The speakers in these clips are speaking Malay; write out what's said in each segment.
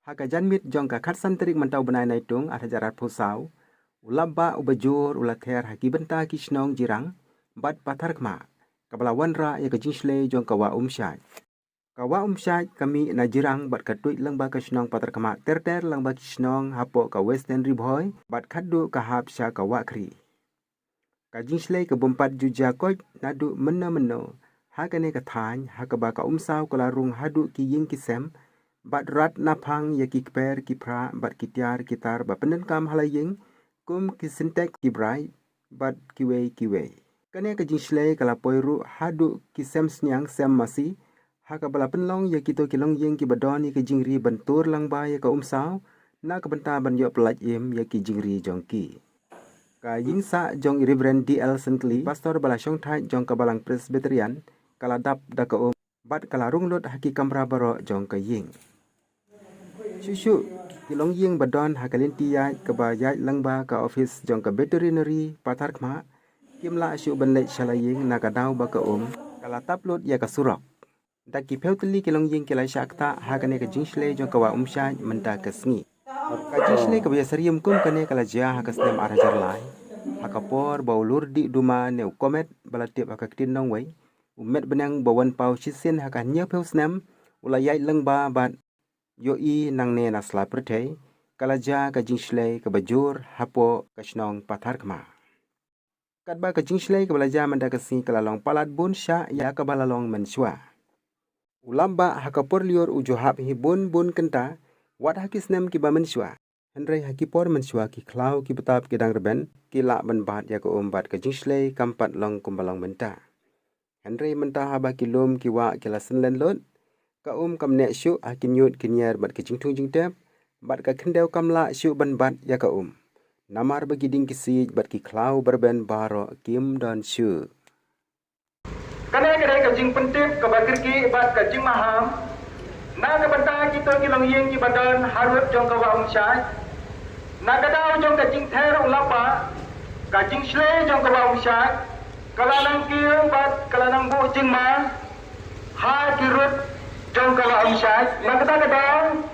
Haka janmit jong ka khat santerik mentau benai naitung ada jarat posau. Ulabba ubajur ulather haki benta kisnong jirang bat pathar kma. Kabala wanra ya kajinsle jong kawa umsyaj. Kawa umsyaj kami na jirang bat katuik langba kisnong pathar kma ter langba kisnong hapo ka western ribhoy bat khaddu kahap sya kawa kri. Kajinsle kebompat juja koj nadu mena hakane kathany hakaba ka umsau kalarung hadu ki ying kisem bat rat naphang ya ki kper ki pra bat kitiar kitar ba penden kam halaying kum ki sintek ki brai bat kiwe. Kane ka jinsle kala poiru hadu ki sem snyang sem masi hakabala penlong ya kito kilong ying ki badoni ki jingri bentur lang ba ya ka umsau na ka benta ban yo pelaj im ya ki jingri jongki. Ka ying sa jong Reverend D.L. Sentli pastor bala syong thai jong ka balang Presbyterian kala dap da ka bat kala runglut haki kamra baro jong ka ying. Shushu kilong ying badon hakalinti ya kaba yai langba ka office jong ka veterinary pathar khma kimla syu benlek shalaying na ka daw ba ka kala taplut ya ka surok. Da ki peutli kilong ying kilai syakta hakane ka jinsle jong ka wa umsya menta ka sngi. Ka jinsle ka biasarium kum kane kala jia hakasnem arajar lai. Hakapor baulur di duma ne komet bala tiap hakakin nong wei. Umet benang bawan pau chisin hakan nya peusnem ulayai langba bat yoi nang ne nasla pertei kalaja ka jinsle ka bajur hapo kasnong pathar kma. Kadba ka jinsle ka balaja manda kasi kalalong palat bun sya ya ka balalong menswa. Ulamba hakapor lior ujohap hi bun kenta wat hakisnem ki ba menswa. Henry hakipor menswa ki klau ki betap ki dang reben ki la ban bat ya ka bat ka jinsle kampat long kumbalong menta. Henry menta haba ki lom ki wa ki la senlen lot ka kam nek syuk hakin yut kinyer bat kecingtung jingtep bat ka kendeu kamla syuk ban bat ya ka namar bagi ding kisij bat ki klau berben baro kim dan syuk kana kadai ka jing pentip ka bakir ki bat ka jing maham na ka banta kita kilong yeng ki badan harut jong ka wa umsyai na ka daw jong ka jing ther ulapa ka jing shle jong ka wa umsyai kalanang ki bat kalanang bu jing ma ha kirut jong kawa umsyaj nakata kadang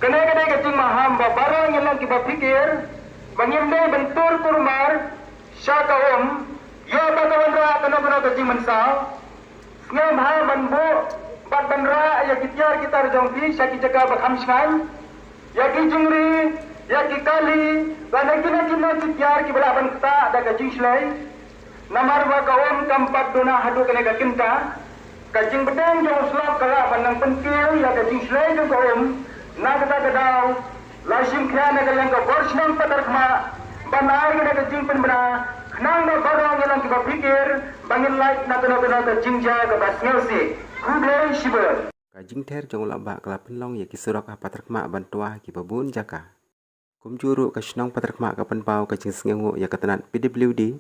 kene ka jing maham ba barang yang ki ba pikir bangim de bentur kurmar sya ka ya ba ka wanra kana ka jing mensau ngem ha banbu bat banra ya kityar kitar jong pi sya ki jaga ba khamsngai ya ki jingri ya ki kali lana kina kityar ki bala ban kata da ka jing slai namar ba ka kampat dona hadu kene ka kinta kajing bedang jong slap kala bandang pentil ya kajing slay jong na kata kadaw lasim kya na kalang ka borsnang patar khma banay na kajing penbena nang na barang yang kita pikir bangin light na kena kajing ja ka basngel si kudai shibur kajing ther jong lamba kala penlong ya kisurok patar khma bantua ki babun jaka kumjuru kasnong patar khma ka penpau kajing sengengu ya katanat PWD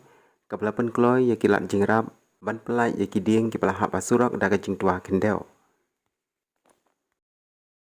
kabla penkloy ya kilat jingrap ban pelai ya kiding ki pelahap asurok daga jing tua kendeo.